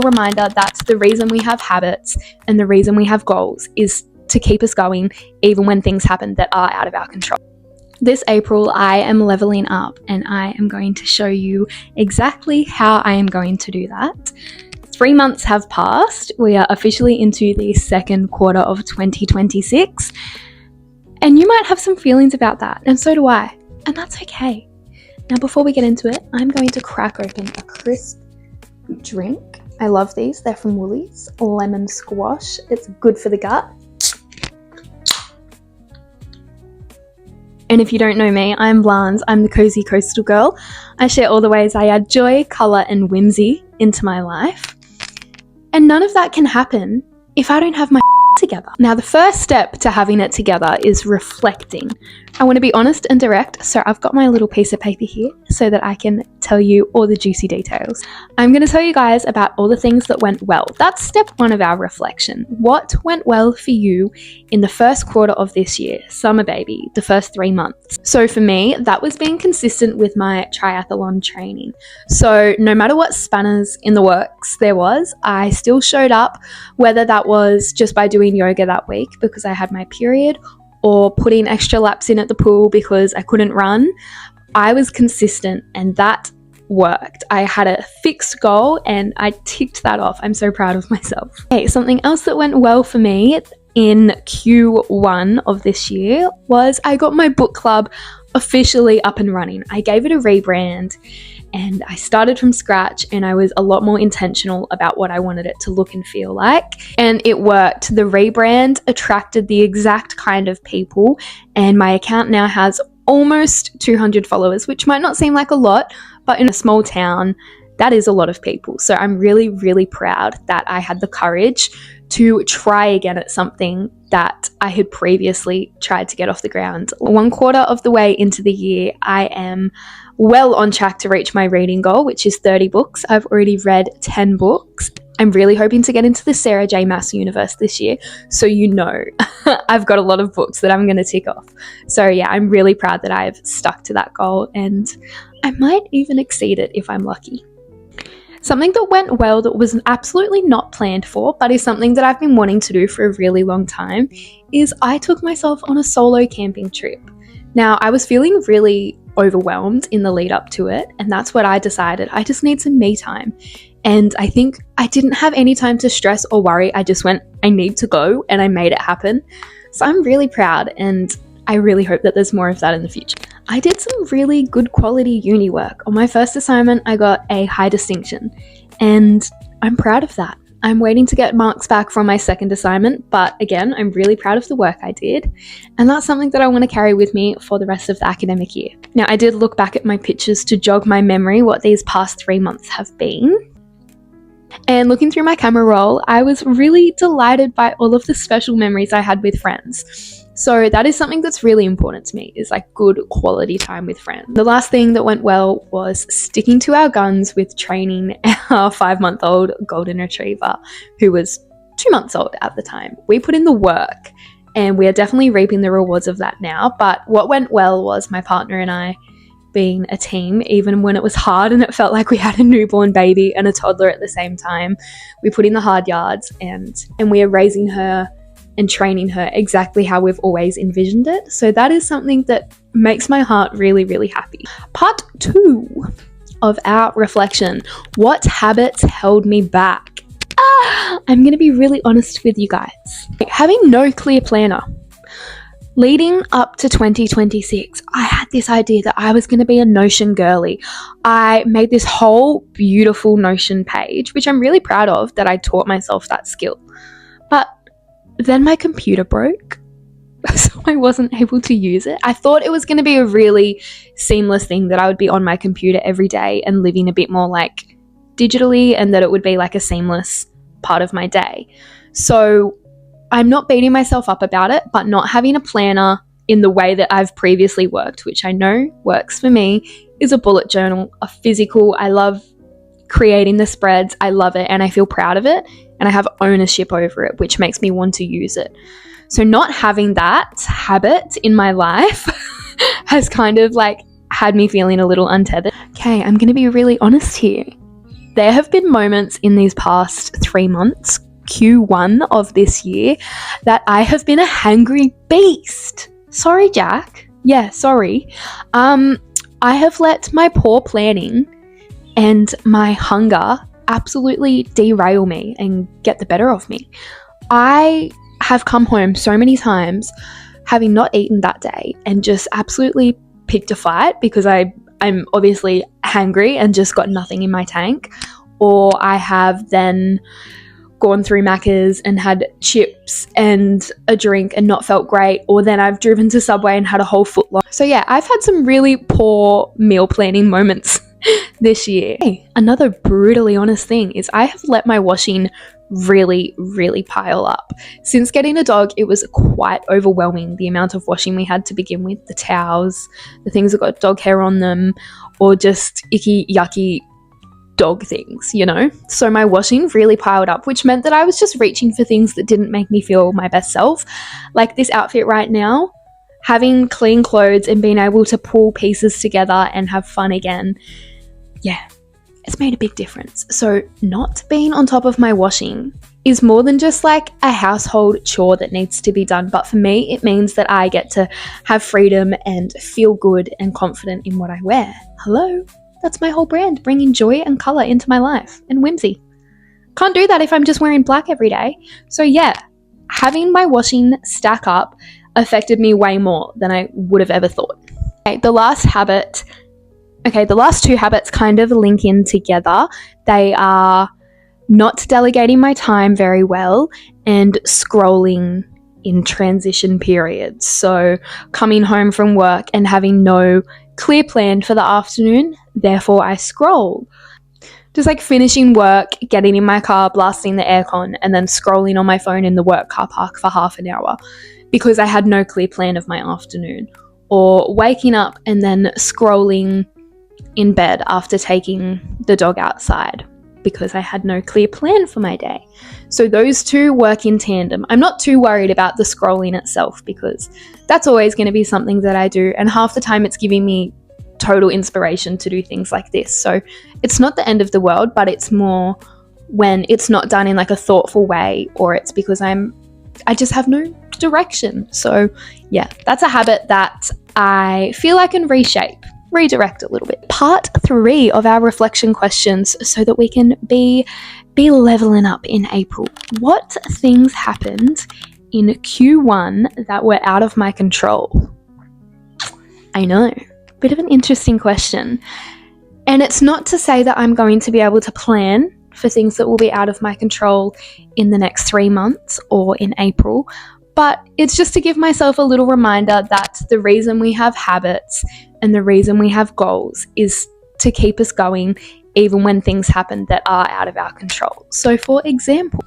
Reminder that the reason we have habits and the reason we have goals is to keep us going even when things happen that are out of our control. This April, I am leveling up and I am going to show you exactly how I am going to do that. 3 months have passed. We are officially into the second quarter of 2026, and you might have some feelings about that, and so do I, and that's okay. Now, before we get into it, I'm going to crack open a crisp drink. I love these. They're from Woolies. Lemon squash. It's good for the gut. And if you don't know me, I'm Lance. I'm the cozy coastal girl. I share all the ways I add joy, colour and whimsy into my life. And none of that can happen if I don't have my together. Now, the first step to having it together is reflecting. I want to be honest and direct, so I've got my little piece of paper here so that I can tell you all the juicy details. I'm going to tell you guys about all the things that went well. That's step 1 of our reflection. What went well for you in the first quarter of this year, summer baby, the first 3 months? So for me, that was being consistent with my triathlon training. So no matter what spanners in the works there was, I still showed up, whether that was just by doing yoga that week because I had my period, or putting extra laps in at the pool because I couldn't run. I was consistent and that worked. I had a fixed goal and I ticked that off. I'm so proud of myself. Okay, something else that went well for me in Q1 of this year was I got my book club officially up and running. I gave it a rebrand and I started from scratch, and I was a lot more intentional about what I wanted it to look and feel like, and it worked. The rebrand attracted the exact kind of people, and my account now has almost 200 followers, which might not seem like a lot, but in a small town, that is a lot of people. So I'm really, really proud that I had the courage to try again at something that I had previously tried to get off the ground. 1 quarter of the way into the year, I am well on track to reach my reading goal, which is 30 books. I've already read 10 books. I'm really hoping to get into the Sarah J. Maas universe this year. So I've got a lot of books that I'm going to tick off. So yeah, I'm really proud that I've stuck to that goal, and I might even exceed it if I'm lucky. Something that went well that was absolutely not planned for, but is something that I've been wanting to do for a really long time, is I took myself on a solo camping trip. Now, I was feeling really overwhelmed in the lead up to it, and that's what I decided. I just need some me time. And I think I didn't have any time to stress or worry. I just went, I need to go, and I made it happen. So I'm really proud, and I really hope that there's more of that in the future. I did some really good quality uni work. On my first assignment, I got a high distinction, and I'm proud of that. I'm waiting to get marks back from my second assignment, but again, I'm really proud of the work I did, and that's something that I want to carry with me for the rest of the academic year. Now, I did look back at my pictures to jog my memory what these past 3 months have been. And looking through my camera roll, I was really delighted by all of the special memories I had with friends. So that is something that's really important to me, is like good quality time with friends. The last thing that went well was sticking to our guns with training our 5-month-old golden retriever, who was 2 months old at the time. We put in the work and we are definitely reaping the rewards of that now. But what went well was my partner and I being a team, even when it was hard and it felt like we had a newborn baby and a toddler at the same time. We put in the hard yards and we are raising her and training her exactly how we've always envisioned it. So that is something that makes my heart really, really happy. Part 2 of our reflection. What habits held me back? I'm going to be really honest with you guys. Having no clear planner. Leading up to 2026, I had this idea that I was going to be a Notion girly. I made this whole beautiful Notion page, which I'm really proud of that I taught myself that skill. But then my computer broke, so I wasn't able to use it. I thought it was going to be a really seamless thing, that I would be on my computer every day and living a bit more like digitally, and that it would be like a seamless part of my day. So I'm not beating myself up about it, but not having a planner in the way that I've previously worked, which I know works for me, is a bullet journal, a physical. I love creating the spreads. I love it and I feel proud of it and I have ownership over it, which makes me want to use it. So not having that habit in my life has kind of like had me feeling a little untethered. Okay, I'm going to be really honest here. there have been moments in these past 3 months, Q1 of this year, that I have been a hangry beast. Sorry, Jack. Yeah, sorry. I have let my poor planning and my hunger absolutely derail me and get the better of me. I have come home so many times having not eaten that day and just absolutely picked a fight because I'm obviously hangry and just got nothing in my tank. Or I have then gone through Macca's and had chips and a drink and not felt great. Or then I've driven to Subway and had a whole foot long. So yeah, I've had some really poor meal planning moments this year. Hey, another brutally honest thing is I have let my washing really, really pile up. Since getting a dog, it was quite overwhelming, the amount of washing we had to begin with, the towels, the things that got dog hair on them, or just icky, yucky dog things, you know? So my washing really piled up, which meant that I was just reaching for things that didn't make me feel my best self. Like this outfit right now, having clean clothes and being able to pull pieces together and have fun again. Yeah, it's made a big difference. So not being on top of my washing is more than just like a household chore that needs to be done. But for me, it means that I get to have freedom and feel good and confident in what I wear. Hello? That's my whole brand, bringing joy and colour into my life and whimsy. Can't do that if I'm just wearing black every day. So yeah, having my washing stack up affected me way more than I would have ever thought. Okay, the last two habits kind of link in together. They are not delegating my time very well and scrolling in transition periods. So coming home from work and having no clear plan for the afternoon, therefore I scroll. Just like finishing work, getting in my car, blasting the aircon, and then scrolling on my phone in the work car park for half an hour because I had no clear plan of my afternoon. Or waking up and then scrolling in bed after taking the dog outside because I had no clear plan for my day. So those two work in tandem. I'm not too worried about the scrolling itself because that's always going to be something that I do, and half the time it's giving me total inspiration to do things like this. So it's not the end of the world, but it's more when it's not done in like a thoughtful way, or it's because I just have no direction. So yeah, that's a habit that I feel I can redirect a little bit. Part 3 of our reflection questions so that we can be leveling up in April. What things happened in Q1 that were out of my control? I know, bit of an interesting question. And it's not to say that I'm going to be able to plan for things that will be out of my control in the next 3 months or in April, but it's just to give myself a little reminder that the reason we have habits and the reason we have goals is to keep us going even when things happen that are out of our control. So for example,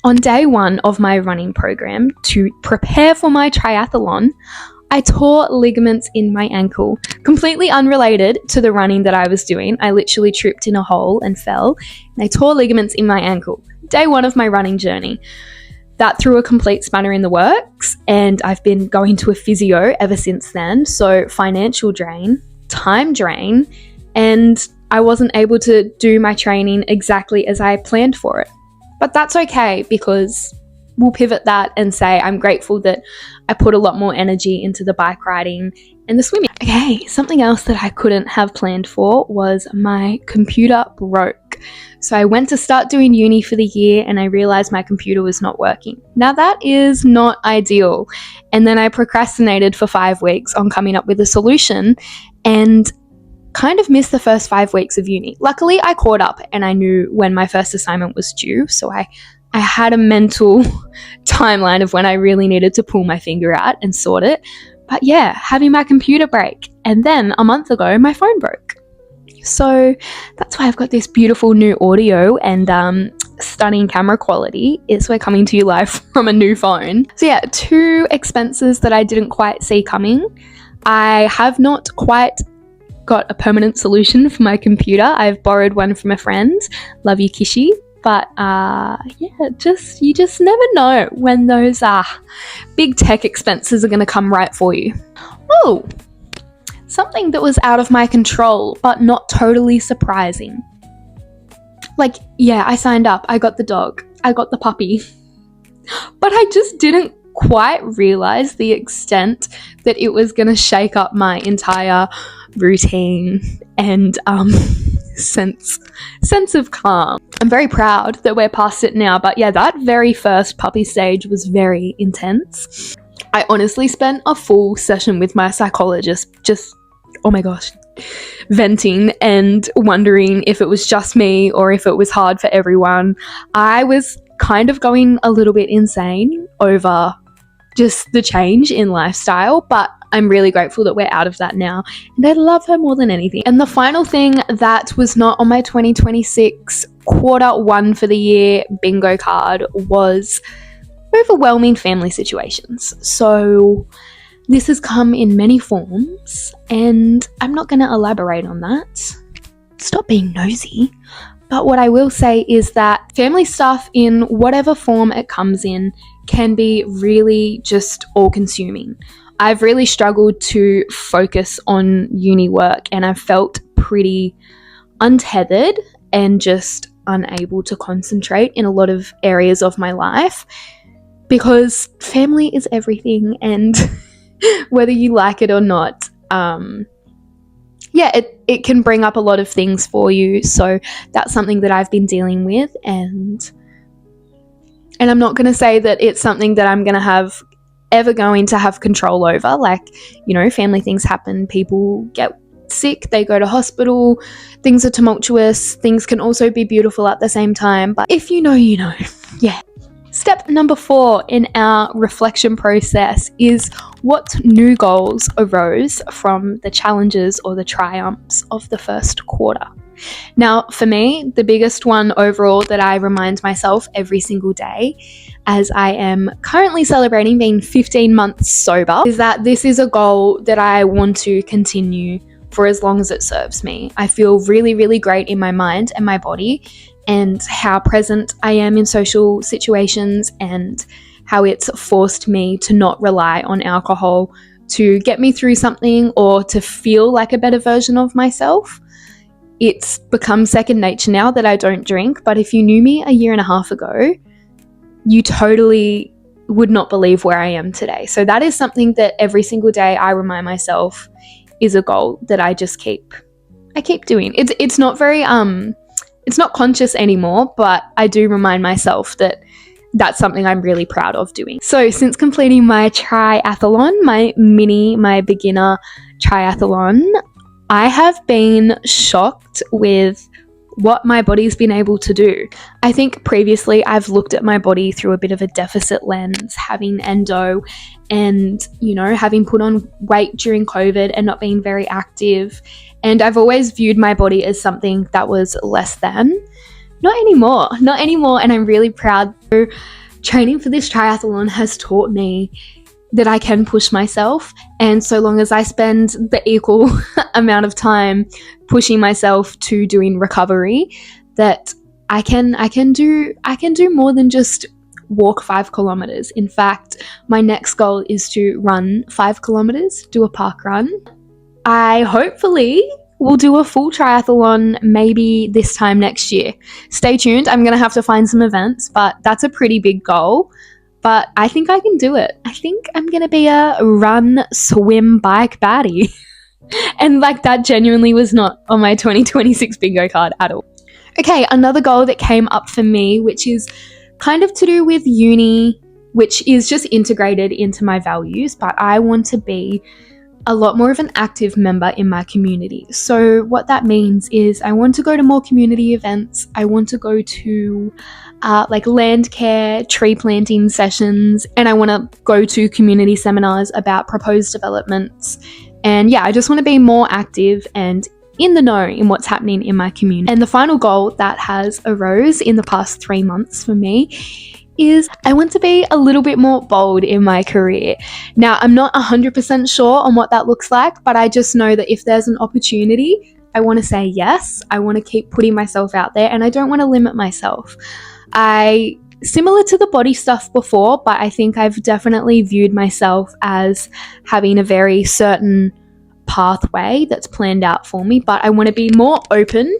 on day 1 of my running program to prepare for my triathlon, I tore ligaments in my ankle, completely unrelated to the running that I was doing. I literally tripped in a hole and fell, and I tore ligaments in my ankle. Day 1 of my running journey. That threw a complete spanner in the works, and I've been going to a physio ever since then. So financial drain, time drain, and I wasn't able to do my training exactly as I planned for it. But that's okay because we'll pivot that and say I'm grateful that I put a lot more energy into the bike riding and the swimming. Okay, something else that I couldn't have planned for was my computer broke. So I went to start doing uni for the year and I realized my computer was not working. Now that is not ideal. And then I procrastinated for 5 weeks on coming up with a solution and kind of missed the first 5 weeks of uni. Luckily, I caught up and I knew when my first assignment was due. So I had a mental timeline of when I really needed to pull my finger out and sort it. But yeah, having my computer break. And then a month ago, my phone broke. So that's why I've got this beautiful new audio and stunning camera quality. We're coming to you live from a new phone. So yeah, 2 expenses that I didn't quite see coming. I have not quite got a permanent solution for my computer. I've borrowed one from a friend. Love you, Kishi. But you just never know when those big tech expenses are going to come right for you. Oh, something that was out of my control, but not totally surprising. Like, yeah, I signed up, I got the dog, I got the puppy, but I just didn't quite realize the extent that it was going to shake up my entire routine and sense of calm. I'm very proud that we're past it now, but yeah, that very first puppy stage was very intense. I honestly spent a full session with my psychologist just, oh my gosh, venting and wondering if it was just me or if it was hard for everyone. I was kind of going a little bit insane over just the change in lifestyle, but I'm really grateful that we're out of that now, and I love her more than anything. And the final thing that was not on my 2026 quarter one for the year bingo card was overwhelming family situations. So this has come in many forms, and I'm not going to elaborate on that. Stop being nosy. But what I will say is that family stuff, in whatever form it comes in, can be really just all-consuming. I've really struggled to focus on uni work, and I've felt pretty untethered and just unable to concentrate in a lot of areas of my life, because family is everything, and whether you like it or not, it can bring up a lot of things for you. So that's something that I've been dealing with, and I'm not going to say that it's something that I'm ever going to have control over. Like, you know, family things happen, people get sick, they go to hospital, things are tumultuous, things can also be beautiful at the same time, but if you know, you know. Yeah. Step number 4 in our reflection process is what new goals arose from the challenges or the triumphs of the first quarter. Now, for me, the biggest one overall that I remind myself every single day, as I am currently celebrating being 15 months sober, is that this is a goal that I want to continue for as long as it serves me. I feel really, really great in my mind and my body, and how present I am in social situations, and how it's forced me to not rely on alcohol to get me through something or to feel like a better version of myself. It's become second nature now that I don't drink, but if you knew me a year and a half ago, you totally would not believe where I am today. So that is something that every single day I remind myself is a goal that I keep doing. It's not very it's not conscious anymore, but I do remind myself that that's something I'm really proud of doing. So since completing my triathlon, my beginner triathlon, I have been shocked with what my body's been able to do. I think previously I've looked at my body through a bit of a deficit lens, having endo and, you know, having put on weight during COVID and not being very active. And I've always viewed my body as something that was less than. Not anymore. And I'm really proud. So training for this triathlon has taught me that I can push myself, and so long as I spend the equal amount of time pushing myself to doing recovery, that I can do more than just walk 5 kilometers. In fact, my next goal is to run 5 kilometers, do a park run. I hopefully will do a full triathlon maybe this time next year. Stay tuned. I'm going to have to find some events, but that's a pretty big goal. But I think I can do it. I think I'm going to be a run, swim, bike baddie. And like, that genuinely was not on my 2026 bingo card at all. Okay, another goal that came up for me, which is kind of to do with uni, which is just integrated into my values, but I want to be a lot more of an active member in my community. So what that means is I want to go to more community events. I want to go to like land care, tree planting sessions, and I want to go to community seminars about proposed developments. And yeah, I just want to be more active and in the know in what's happening in my community. And the final goal that has arose in the past 3 months for me is I want to be a little bit more bold in my career. Now, I'm not 100% sure on what that looks like, but I just know that if there's an opportunity, I want to say yes. I want to keep putting myself out there, and I don't want to limit myself. Similar to the body stuff before, but I think I've definitely viewed myself as having a very certain pathway that's planned out for me, but I want to be more open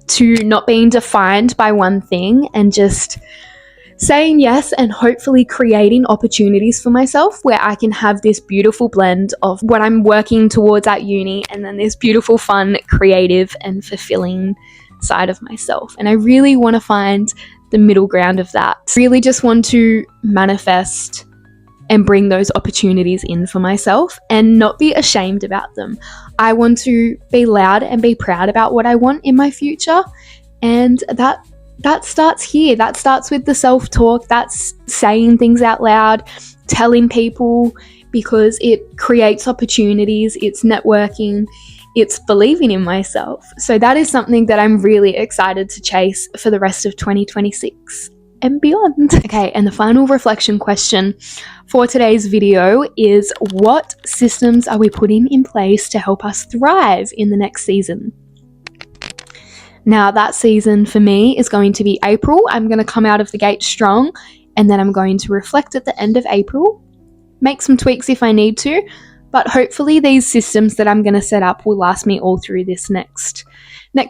to not being defined by one thing and just saying yes and hopefully creating opportunities for myself where I can have this beautiful blend of what I'm working towards at uni and then this beautiful, fun, creative and fulfilling side of myself. And I really want to find the middle ground of that. Really just want to manifest and bring those opportunities in for myself and not be ashamed about them. I want to be loud and be proud about what I want in my future, and that starts here. That starts with the self-talk. That's saying things out loud, telling people, because it creates opportunities, it's networking, it's believing in myself. So that is something that I'm really excited to chase for the rest of 2026 and beyond. Okay, and the final reflection question for today's video is, what systems are we putting in place to help us thrive in the next season? Now, that season for me is going to be April. I'm going to come out of the gate strong, and then I'm going to reflect at the end of April, make some tweaks if I need to, but hopefully these systems that I'm going to set up will last me all through this next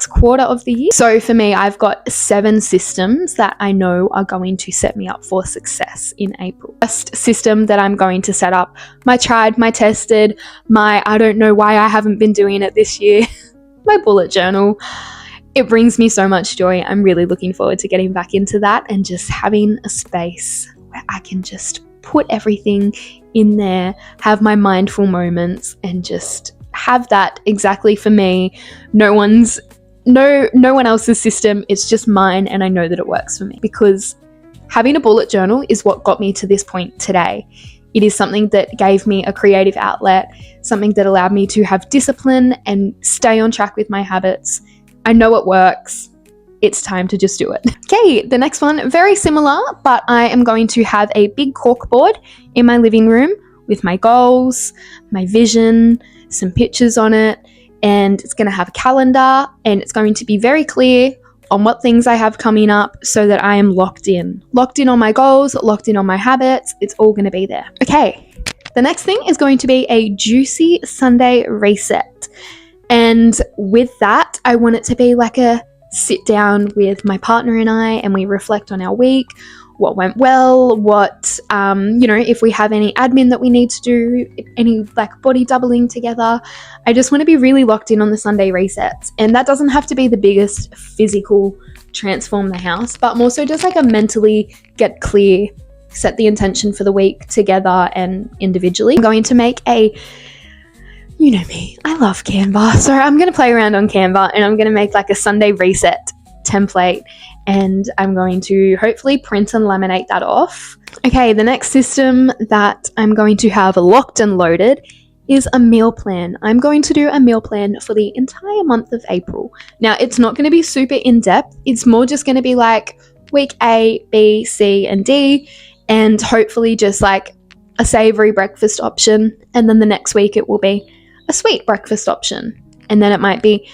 quarter of the year. So for me, I've got 7 systems that I know are going to set me up for success in April. First system that I'm going to set up, my tried, my tested, my I don't know why I haven't been doing it this year, my bullet journal. It brings me so much joy. I'm really looking forward to getting back into that and just having a space where I can just put everything in there, have my mindful moments, and just have that exactly for me. No one else's system. It's just mine, and I know that it works for me, because having a bullet journal is what got me to this point today. It is something that gave me a creative outlet, something that allowed me to have discipline and stay on track with my habits. I know it works. It's time to just do it. Okay, the next one, very similar, but I am going to have a big corkboard in my living room with my goals, my vision, some pictures on it, and it's going to have a calendar, and it's going to be very clear on what things I have coming up so that I am locked in on my goals, locked in on my habits. It's all going to be there. Okay, the next thing is going to be a juicy Sunday reset. And with that, I want it to be like a sit down with my partner and I, and we reflect on our week, what went well, what, if we have any admin that we need to do, any like body doubling together. I just want to be really locked in on the Sunday resets. And that doesn't have to be the biggest physical transform the house, but more so just like a mentally get clear, set the intention for the week together and individually. I'm going to make you know me, I love Canva. So I'm going to play around on Canva, and I'm going to make like a Sunday reset template, and I'm going to hopefully print and laminate that off. Okay, the next system that I'm going to have locked and loaded is a meal plan. I'm going to do a meal plan for the entire month of April. Now, it's not going to be super in-depth. It's more just going to be like week A, B, C, and D, and hopefully just like a savory breakfast option. And then the next week it will be a sweet breakfast option. And then it might be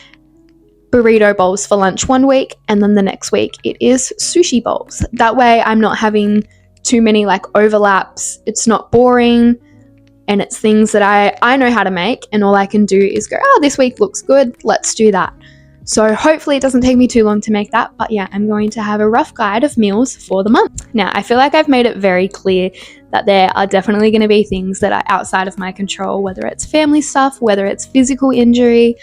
burrito bowls for lunch one week, and then the next week it is sushi bowls. That way I'm not having too many like overlaps. It's not boring, and it's things that I know how to make, and all I can do is go, this week looks good, let's do that. So hopefully it doesn't take me too long to make that, but yeah, I'm going to have a rough guide of meals for the month. Now, I feel like I've made it very clear that there are definitely going to be things that are outside of my control, whether it's family stuff, whether it's physical injury,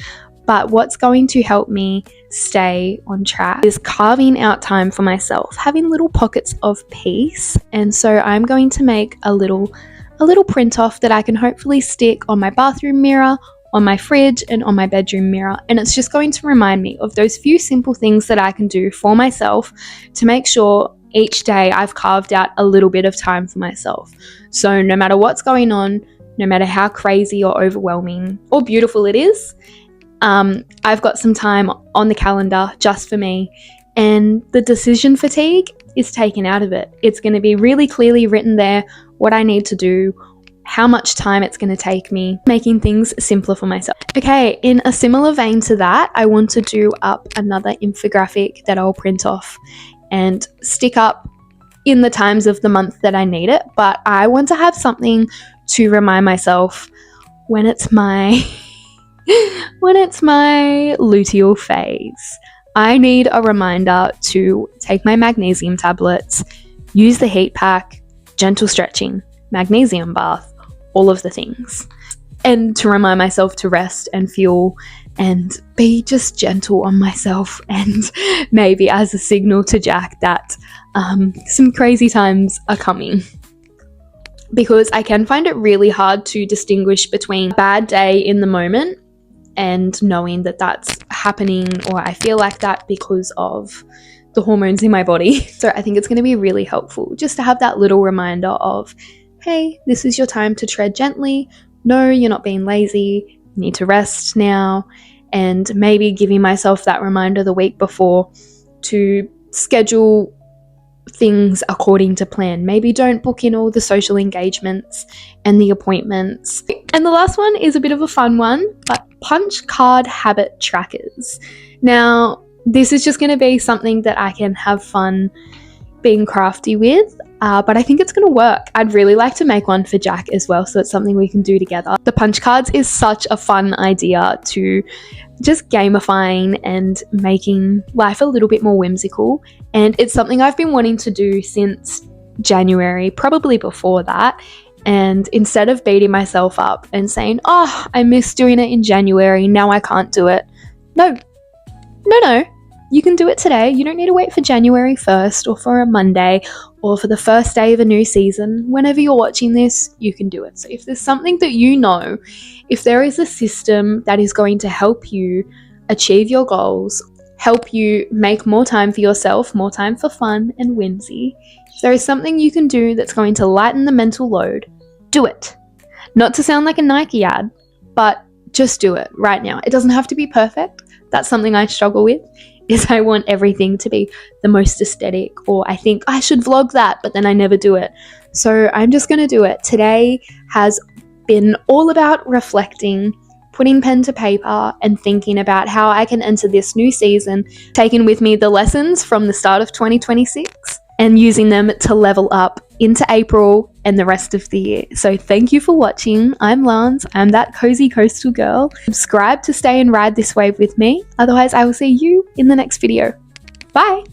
but what's going to help me stay on track is carving out time for myself, having little pockets of peace. And so I'm going to make a little print off that I can hopefully stick on my bathroom mirror, on my fridge, and on my bedroom mirror. And it's just going to remind me of those few simple things that I can do for myself to make sure each day I've carved out a little bit of time for myself. So no matter what's going on, no matter how crazy or overwhelming or beautiful it is, I've got some time on the calendar just for me, and the decision fatigue is taken out of it. It's going to be really clearly written there what I need to do, how much time it's going to take me, making things simpler for myself. Okay, in a similar vein to that, I want to do up another infographic that I'll print off and stick up in the times of the month that I need it, but I want to have something to remind myself when it's my luteal phase. I need a reminder to take my magnesium tablets, use the heat pack, gentle stretching, magnesium bath, all of the things. And to remind myself to rest and fuel and be just gentle on myself, and maybe as a signal to Jack that some crazy times are coming. Because I can find it really hard to distinguish between a bad day in the moment and knowing that that's happening, or I feel like that because of the hormones in my body. So I think it's going to be really helpful just to have that little reminder of, hey, this is your time to tread gently. No, you're not being lazy. You need to rest now. And maybe giving myself that reminder the week before to schedule things according to plan. Maybe don't book in all the social engagements and the appointments. And the last one is a bit of a fun one, but punch card habit trackers. Now, this is just going to be something that I can have fun being crafty with, but I think it's going to work. I'd really like to make one for Jack as well, so it's something we can do together. The punch cards is such a fun idea to just gamifying and making life a little bit more whimsical, and it's something I've been wanting to do since January, probably before that. And instead of beating myself up and saying, oh, I missed doing it in January, now I can't do it. No, you can do it today. You don't need to wait for January 1st or for a Monday or for the first day of a new season. Whenever you're watching this, you can do it. So if there's something that you know, if there is a system that is going to help you achieve your goals, help you make more time for yourself, more time for fun and whimsy, if there is something you can do that's going to lighten the mental load, do it. Not to sound like a Nike ad, but just do it right now. It doesn't have to be perfect. That's something I struggle with, is I want everything to be the most aesthetic, or I think I should vlog that, but then I never do it. So I'm just going to do it. Today has been all about reflecting, putting pen to paper and thinking about how I can enter this new season, taking with me the lessons from the start of 2026 and using them to level up into April and the rest of the year. So thank you for watching. I'm Lance. I'm that cozy coastal girl. Subscribe to stay and ride this wave with me. Otherwise, I will see you in the next video. Bye.